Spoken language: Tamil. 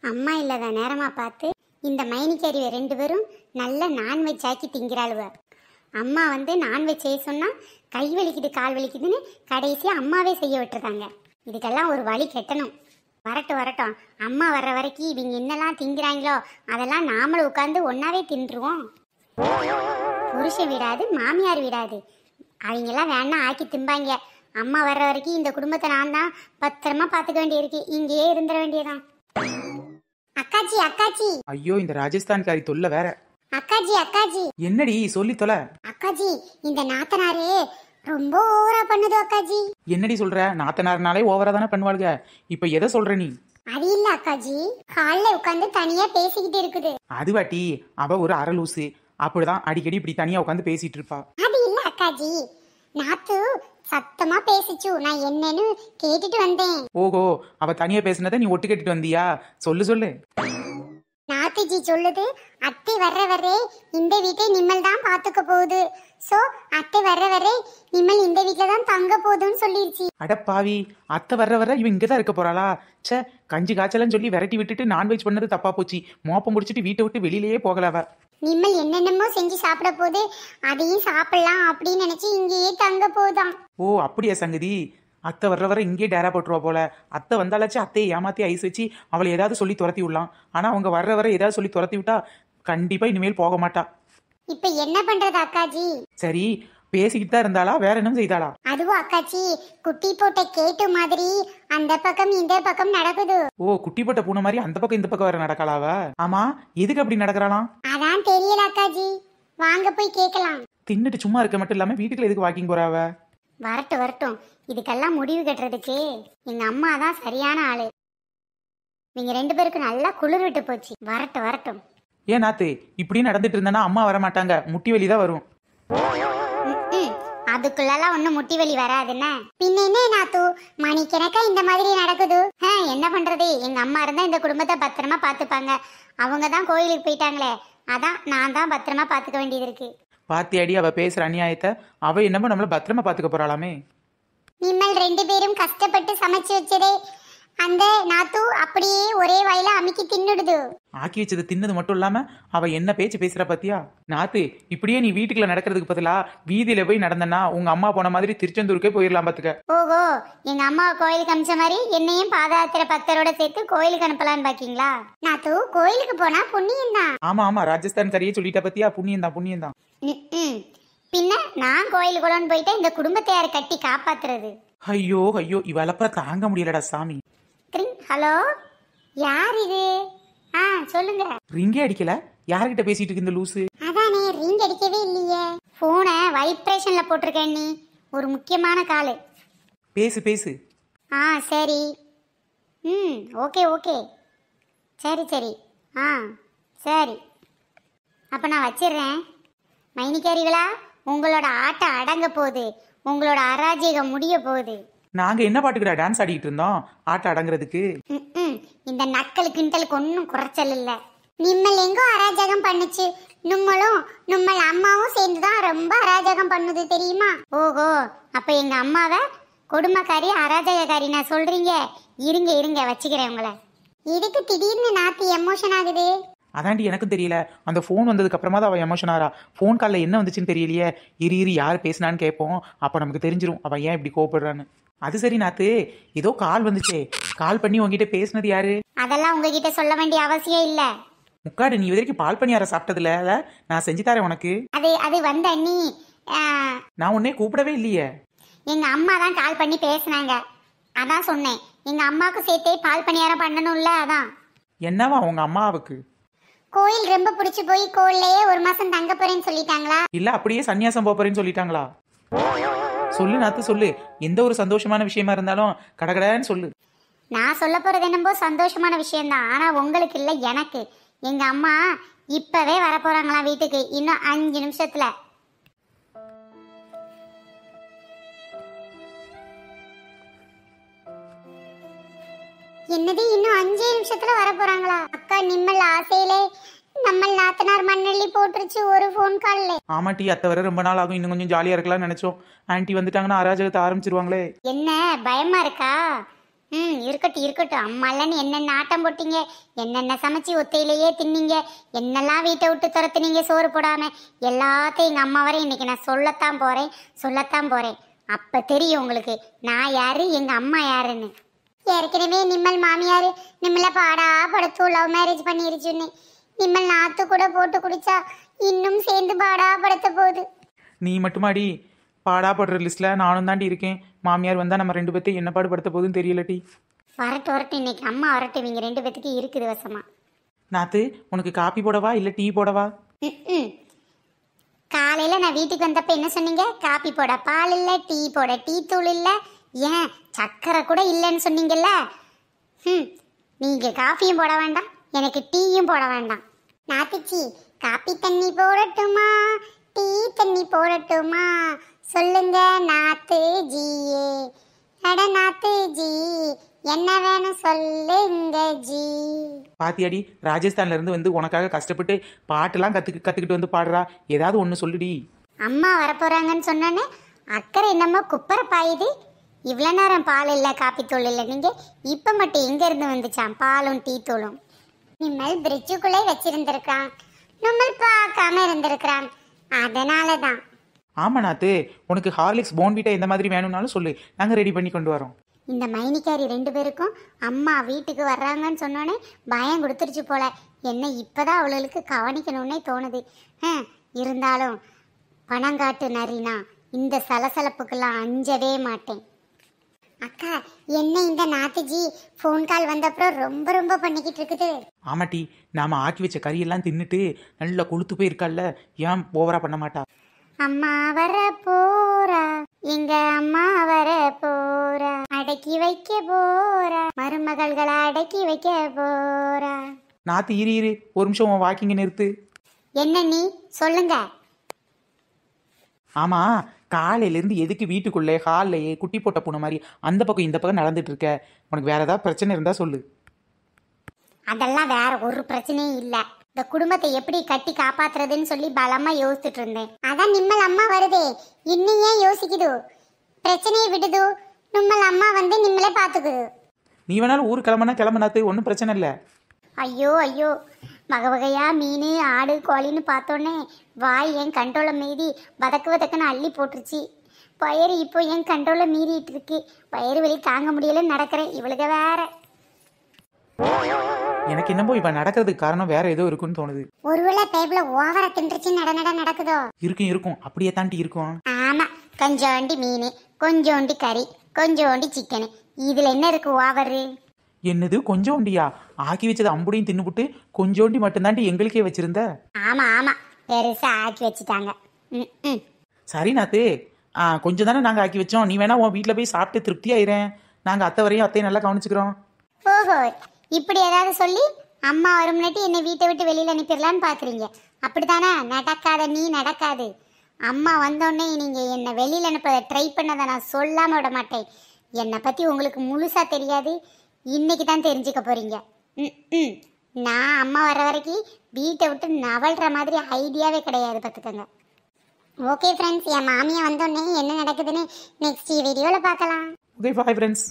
அம்மா இல்லாத நேரமா பார்த்து இந்த மைனிக்கறிவை 2 பேரும் நல்ல நான்வெஜ் ஆக்கி திங்கிறாளுவ. அம்மா வந்து நான்வெஜ் செய்ய சொன்னா கை வலிக்குது கால் வலிக்குதுன்னு கடைசியாக அம்மாவே செய்ய விட்டுருக்காங்க. இதுக்கெல்லாம் ஒரு வழி கெட்டணும். வரட்டும் வரட்டும், அம்மா வர்ற வரைக்கும் இவங்க என்னெல்லாம் திங்கிறாங்களோ அதெல்லாம் நாமளும் உட்காந்து ஒன்னாவே தின்றுவோம். புருஷன் விடாது மாமியார் விடாது, அவங்கெல்லாம் வேணா ஆக்கி திம்பாங்க. அம்மா வர்ற வரைக்கும் இந்த குடும்பத்தை நான் தான் பத்திரமா பார்த்துக்க வேண்டியிருக்கு. இங்கேயே இருந்துட வேண்டியதான். அக்காச்சி அக்காச்சி. ஐயோ, இந்த ராஜஸ்தான்காரி தொல்லை வேற. அக்காஜி அக்காஜி. என்னடி சொல்லி தொலை. அக்காஜி, இந்த நாத்தனாரே ரொம்ப ஓவரா பண்ணுது அக்காஜி. என்னடி சொல்ற? நாத்தனார்னாலே ஓவரா தானே பண்ணுவாளுங்க. இப்ப எதை சொல்ற நீ? அது இல்ல அக்காஜி, காலைல உட்காந்து தனியா பேசிக்கிட்டு இருக்குது. அது வாட்டி அவ ஒரு அரலூசு, அப்படிதான் அடிக்கடி இப்படி தனியா உட்காந்து பேசிட்டு இருப்பா. அது இல்ல அக்காஜி, நாத்து சத்தமா பேசிச்சு, நான் என்னன்னு கேட்டுட்டு வந்தேன். ஓஹோ, அவ தனியா பேசினதை நீ ஒட்டு கேட்டுட்டு வந்தியா? சொல்லு சொல்லு. நாத்துஜி சொல்லுது, அத்தை வர்ற வரை இந்த வீட்டை நிம்மல் தான் பாத்துக்க போகுது. சோ அத்தை வர்ற வரை நிம்மல் இந்த வீட்டுல தான் தங்க போகுதுன்னு சொல்லிருச்சு. அடப்பாவி, அத்தை வர்ற வர இவன் இங்கதான் இருக்க போறாளா? சே, கஞ்சி காய்ச்சலன்னு சொல்லி விரட்டி விட்டுட்டு நான்வெஜ் பண்ணது தப்பா போச்சு. மோப்பம் முடிச்சிட்டு வீட்டை விட்டு வெளியிலேயே போகலவ. நிம்மல் என்னென்னமோ செஞ்சு சாப்பிட போது, அதையும் சாப்பிடலாம் அப்படின்னு நினைச்சு இங்கேயே தங்க போதான். ஓ அப்படியா சங்கதி? அத்தை வர்ற வர இங்கே டேரா போட்டுருவா போல. அத்தை வந்தாலாச்சு அத்தையை ஏமாத்தி ஐஸ் வச்சு அவளை ஏதாவது சொல்லி துரத்தி விடலாம். ஆனா அவங்க வர்ற வர ஏதாவது சொல்லி துரத்தி விட்டா கண்டிப்பா இனிமேல் போக மாட்டா. இப்ப என்ன பண்றது அக்காஜி? சரி, பேசிக்கிட்டு தான் இருந்தாளா வேற என்ன செய்தாளா? அதுவும் அக்காச்சி, குட்டி போட்ட கேட்டு மாதிரி அந்த பக்கம் இந்த பக்கம் நடக்குது. ஓ, குட்டி போட்ட பூனை மாதிரி அந்த பக்கம் இந்த பக்கம் வேற நடக்கலாவ? ஆமா, எதுக்கு அப்படி நடக்கிறாளாம்? அதான் தெரியல அக்காஜி, வாங்க போய் கேட்கலாம். தின்னுட்டு சும்மா இருக்க மட்டும் இல்லாம வீட்டுக்குள்ள எதுக்கு வாக்கிங் போறாவ? வரட்டும் வரட்டும், இதுக்கெல்லாம் முடிவு கட்டுறதுக்கு எங்க அம்மா தான் சரியான ஆளு. நீங்க 2 பேருக்கு நல்லா குளிர் விட்டு போச்சு. வரட்டும் வரட்டும். ஏன் நாத்து இப்படி நடந்துட்டு இருந்தானா அம்மா வர மாட்டாங்க, முட்டி வலி தான் வரும். அதுக்குள்ளலாம் ஒன்னும் முட்டி வலி வராதுன்னு. பின்ன என்ன நாத்து, மணிக்கணக்கா இந்த மாதிரி நடக்குது. என்ன பண்றது, எங்க அம்மா இருந்தா இந்த குடும்பத்தை பத்திரமா பாத்துப்பாங்க. அவங்க தான் கோயிலுக்கு போயிட்டாங்களே, அதான் நான் தான் பத்திரமா பாத்துக்க வேண்டியது இருக்கு. பாத்தியாடி அவ பேசுற அநியாயத்தை? அவ என்னமோ நம்மள பத்திரமா பாத்துக்க போறாளாமே. நீங்கள் 2 பேரும் கஷ்டப்பட்டு சமைச்சு வச்சதே அந்த நாத்து அப்படியே ஒரே வாயில அமுக்கி தின்னுடுது. ஆக்கி வச்சது தின்னது மட்டும் இல்லாம அவ என்ன பேச்சு பேசுற பாத்தியா? நாத்து, இப்படியே நீ வீட்டுக்குள்ள நடக்கிறதுக்கு பதிலா வீதியில போய் நடந்தனா உங்க அம்மா போன மாதிரி திருச்செந்தூருக்கே போயிடலாம் பாத்துக்க. ஓஹோ, எங்க அம்மா கோயிலுக்கு அனுப்பிச்ச மாதிரி என்னையும் பாதயாத்திரை பக்தரோட சேர்த்து கோயிலுக்கு அனுப்பலான்னு பாக்கீங்களா? நாத்து, கோயிலுக்கு போனா புண்ணியம் தான். ஆமா ஆமா, ராஜஸ்தான் கரையே சொல்லிட்ட பத்தியா? புண்ணியம் தான் புண்ணியம் தான். பின்ன நான் கோயிலுக்குள்ளன்னு போயிட்டு இந்த குடும்பத்தை யாரு கட்டி காப்பாத்துறது? ஐயோ ஐயோ, இவளப்ப தாங்க முடியலடா சாமி. ஹலோ, யார் இது? சொல்லுங்க. ரிங்கே அடிக்கல, யார்கிட்ட பேசிட்டு இருக்கு இந்த லூசு? அதானே, ரிங் அடிக்கவே இல்லையே. போனை வைப்ரேஷன்ல போட்டிருக்கேன். நீ ஒரு முக்கியமான காலு. பேசு பேசு. சரி. ஓகே ஓகே, சரி சரி. சரி, அப்ப நான் வச்சிடுறேன். மைனிக்காரிகளா, உங்களோட ஆட்டம் அடங்க போகுது, உங்களோட அராஜகம் முடிய போகுது. நாங்க என்ன பாட்டுக்குடா டான்ஸ் ஆடிட்டு இருந்தோம் ஆட்டம் அடங்குறதுக்கு? இந்த நக்கல் கிண்டலுக்கு ஒன்னும் குறைச்சல் இல்ல. நிம்மல் எங்கோ அராஜகம் பண்ணுச்சு, நம்மள் அம்மாவும் சேர்ந்துதான் ரொம்ப அராஜகம் பண்ணுது தெரியுமா? ஓஹோ, அப்ப எங்க அம்மாவை கொடுமைக்காரி அராஜகக்காரி நான் சொல்றீங்க? இருங்க இருங்க, வச்சுக்கிறேன் உங்களை. இதுக்கு திடீர்னு நாத்தி எமோஷன் ஆகுது? அதாண்டி எனக்கும் தெரியல. அந்த ஃபோன் வந்ததுக்கு அப்புறமா தான் அவன் எமோஷன் ஆறா. ஃபோன் காலில் என்ன வந்துச்சுன்னு தெரியலையே. இரு யார் பேசினான்னு கேட்போம், அப்போ நமக்கு தெரிஞ்சிடும் அவன் ஏன் இப்படி கோவப்படுறான்னு. அது சரி நாத்து, ஏதோ கால் வந்துச்சே, கால் பண்ணி உங்ககிட்ட பேசினது யாரு? அதெல்லாம் உங்ககிட்ட சொல்ல வேண்டிய அவசியம் இல்ல. முக்காடு, நீ வரைக்கும் பால் பணியார சாப்பிட்டதுல நான் செஞ்சு தரேன் உனக்கு. அது வந்த நீ நான் உன்னே கூப்பிடவே இல்லையே. எங்க அம்மா தான் கால் பண்ணி பேசினாங்க, அதான் சொன்னேன். எங்க அம்மாவுக்கு சேர்த்தே பால் பணியாரம் பண்ணணும்ல, அதான். என்னவா உங்க அம்மாவுக்கு? கோயில் ரொம்ப பிடிச்சு போய் கோயிலையே 1 மாசம் தங்க போறேன்னு சொல்லிட்டாங்களா? இல்ல அப்படியே சன்னியாசம் போறேன்னு சொல்லிட்டாங்களா? சொல்லு நாத்து சொல்லு, எந்த ஒரு சந்தோஷமான விஷயமா இருந்தாலும் கடகடன்னு சொல்லு. நான் சொல்ல போறது என்னமோ சந்தோஷமான விஷயம்தான், ஆனா உங்களுக்கு இல்ல எனக்கு. எங்க அம்மா இப்பவே வர போறாங்களா வீட்டுக்கு, இன்னும் 5 நிமிஷத்துல. என்னது, இன்னும் 5 நிமிஷத்துல வர போறாங்களா? அக்கா, நிம்மல் ஆசையிலே நம்ம நாத்தனார் மண்ணள்ளி போட்டுருச்சு ஒரு ஃபோன் கால்ல. ஆமாட்டி, அத்தை வர ரொம்ப நாள் ஆகும், இன்னும் கொஞ்சம் ஜாலியா இருக்கலாம்னு நினைச்சோம். ஆன்ட்டி வந்துட்டாங்கன்னா அராஜகத்தை ஆரம்பிச்சிருவாங்களே. என்ன பயமா இருக்கா? இருக்கட்டும் இருக்கட்டும். அம்மாலன்னு என்னென்ன ஆட்டம் போட்டீங்க, என்னென்ன சமைச்சு ஒத்தையிலேயே தின்னீங்க, என்னெல்லாம் வீட்டை விட்டு துரத்துனீங்க சோறு போடாம, எல்லாத்தையும் எங்கள் அம்மா வரை இன்னைக்கு நான் சொல்லத்தான் போறேன். அப்போ தெரியும் உங்களுக்கு நான் யாரு, எங்கள் அம்மா யாருன்னு. ஏற்கனவே நிம்மல் மாமியார் நிம்மளை பாடா படுத்து லவ் மேரேஜ் பண்ணிருச்சுன்னு நிம்மல் நாத்து கூட போட்டு குடிச்சா இன்னும் சேர்ந்து பாடா படுத்த போகுது. நீ மட்டுமாடி பாடாப்படுற லிஸ்ட்டில் நானும் தாண்டி இருக்கேன். மாமியார் வந்தால் நம்ம 2 பேர்த்தையும் என்ன பாடுபடுத்த போகுதுன்னு தெரியலட்டி. வரட்டும் இன்னைக்கு அம்மா வரட்டும். இவங்க 2 பேத்துக்கு இருக்குது வசமா. நாத்து உனக்கு காப்பி போடவா இல்லை டீ போடவா? காலையில் நான் வீட்டுக்கு வந்தப்ப என்ன சொன்னீங்க? காப்பி போட பால் இல்லை, டீ போட டீ தூள் இல்லை, ஏன் சக்கரை கூட இல்லைன்னு சொன்னீங்கல்ல. நீங்கள் காஃபியும் போட வேண்டாம், எனக்கு டீயும் போட வேண்டாம். நாத்திச்சி காப்பி தண்ணி போடட்டுமா டீ தண்ணி போடட்டுமா சொல்லுங்க நாத்து ஜியே. அட நாத்து ஜி என்ன வேணும் சொல்லுங்க ஜி. பாத்தியாடி ராஜஸ்தான்ல இருந்து வந்து உனக்காக கஷ்டப்பட்டு பாட்டெல்லாம் கத்துக்கிட்டு வந்து பாடுறா. ஏதாவது ஒன்று சொல்லுடி. அம்மா வரப்போறாங்கன்னு சொன்னோன்னே அக்கறை என்னமோ குப்பரை பாயுது. இவ்வளோ நேரம் பால் இல்லை காப்பி தூள் இல்லை, நீங்கள் இப்போ மட்டும் எங்கேருந்து வந்துச்சான் பாலும் டீ தூளும்? நிம்மல் பிரிட்ஜுக்குள்ளே வச்சிருந்திருக்கான், நம்மள் பார்க்காம இருந்திருக்கிறான், அதனால தான். ஆமா நாத்து, உனக்கு ஹார்லிக்ஸ் போன்விட்டா இந்த மாதிரி வேணும்னாலும் சொல்லு, நாங்கள் ரெடி பண்ணி கொண்டு வரோம். இந்த மைனிக்காரி 2 பேருக்கும் அம்மா வீட்டுக்கு வர்றாங்கன்னு சொன்னோன்னே பயம் கொடுத்துருச்சு போல. என்ன இப்போதான் அவளுக்கு கவனிக்கணும்னே தோணுது. இருந்தாலும் பணங்காட்டு நரினா இந்த சலசலப்புக்கெல்லாம் அஞ்சவே மாட்டேன். அக்கா என்ன இந்த நாத்துஜி ஃபோன் கால் வந்தப்புறம் ரொம்ப ரொம்ப பண்ணிக்கிட்டு இருக்குது. ஆமாட்டி, நாம ஆக்கி வச்ச கறியெல்லாம் தின்னுட்டு நல்லா கொளுத்து போயிருக்கால, ஏன் ஓவரா பண்ண மாட்டா? அம்மா வர போறா, எங்க அம்மா வர போறா, அடக்கி வைக்க போறா, மருமகள்களை அடக்கி வைக்க போறா. நாத்து இரு ஒரு நிமிஷம் உன் வாக்கிங்க நிறுத்து. என்ன நீ சொல்லுங்க. ஆமா, காலையிலேருந்து எதுக்கு வீட்டுக்குள்ளே ஹால்லையே குட்டி போட்ட பூனை மாதிரி அந்த பக்கம் இந்த பக்கம் நடந்துட்டு இருக்க? உனக்கு வேற ஏதாவது பிரச்சனை இருந்தா சொல்லு. அதெல்லாம் வேற ஒரு பிரச்சனையும் இல்லை. இந்த குடும்பத்தை எப்படி கட்டி காப்பாத்துறதுன்னு சொல்லி பலமா யோசிச்சுட்டு இருந்தேன். அதான் நிம்மல் அம்மா வருதே, இன்னும் ஏன் யோசிக்குது? பிரச்சனையை விடுது, நிம்மல் அம்மா வந்து நிம்மளே பாத்துக்குது. நீ வேணாலும் ஊர் கிளம்புனாத்து ஒன்றும் பிரச்சனை இல்லை. ஐயோ ஐயோ, வகை வகையா மீன் ஆடு கோழின்னு பார்த்தோன்னே வாய் என் கண்ட்ரோலை மீறி வதக்குன்னு அள்ளி போட்டுருச்சு. வயிறு இப்போ என் கண்ட்ரோலை மீறிட்டு இருக்கு. வயிறு வலி தாங்க முடியலன்னு நடக்கிறேன். இவளுக்கு வேற. எனக்கு என்னமோ இப்ப நடக்கிறதுக்கு காரணம் வேற ஏதோ இருக்குன்னு தோணுது. ஒருவேளை பேப்ல ஓவரா தின்றுச்சு நடக்குதோ? இருக்கும் அப்படியே தாண்டி இருக்கும். ஆமா, கொஞ்சோண்டி மீன், கொஞ்சோண்டி கறி, கொஞ்சோண்டி சிக்கன், இதுல என்ன இருக்கு ஓவரு? என்னது கொஞ்சோண்டியா? ஆக்கி வச்சது அம்புடையும் தின்னுபுட்டு கொஞ்சோண்டி மட்டும்தாண்டி எங்களுக்கே வச்சிருந்த. ஆமா ஆமா, பெருசா ஆக்கி வச்சுட்டாங்க. சரி நாத்து, கொஞ்சம் தானே நாங்க ஆக்கி வச்சோம். நீ வேணா உன் வீட்டுல போய் சாப்பிட்டு திருப்தி ஆயிரேன். நாங்க அத்தை வரையும் அத்தையை நல்லா கவனிச்சுக்கிறோம். ஓஹோ, இப்படி ஏதாவது சொல்லி அம்மா வரும்னாட்டி என்னை வீட்டை விட்டு வெளியில அனுப்பிடலான்னு பாக்குறீங்க, அப்படித்தானே? நடக்காது. அம்மா வந்தோடனே நீங்க என்னை வெளியில அனுப்ப ட்ரை பண்ணதை நான் சொல்லாம விட மாட்டேன். என்னை பத்தி உங்களுக்கு முழுசா தெரியாது, இன்னைக்கு தான் தெரிஞ்சுக்க போறீங்க. நான் அம்மா வர வரைக்கும் வீட்டை விட்டு நவல்ற மாதிரி ஐடியாவே கிடையாது, பார்த்துக்கோங்க. ஓகே ஃப்ரெண்ட்ஸ், என் மாமியை வந்தோடனே என்ன நடக்குதுன்னு நெக்ஸ்ட் வீடியோவில் பார்க்கலாம். Okay, bye friends.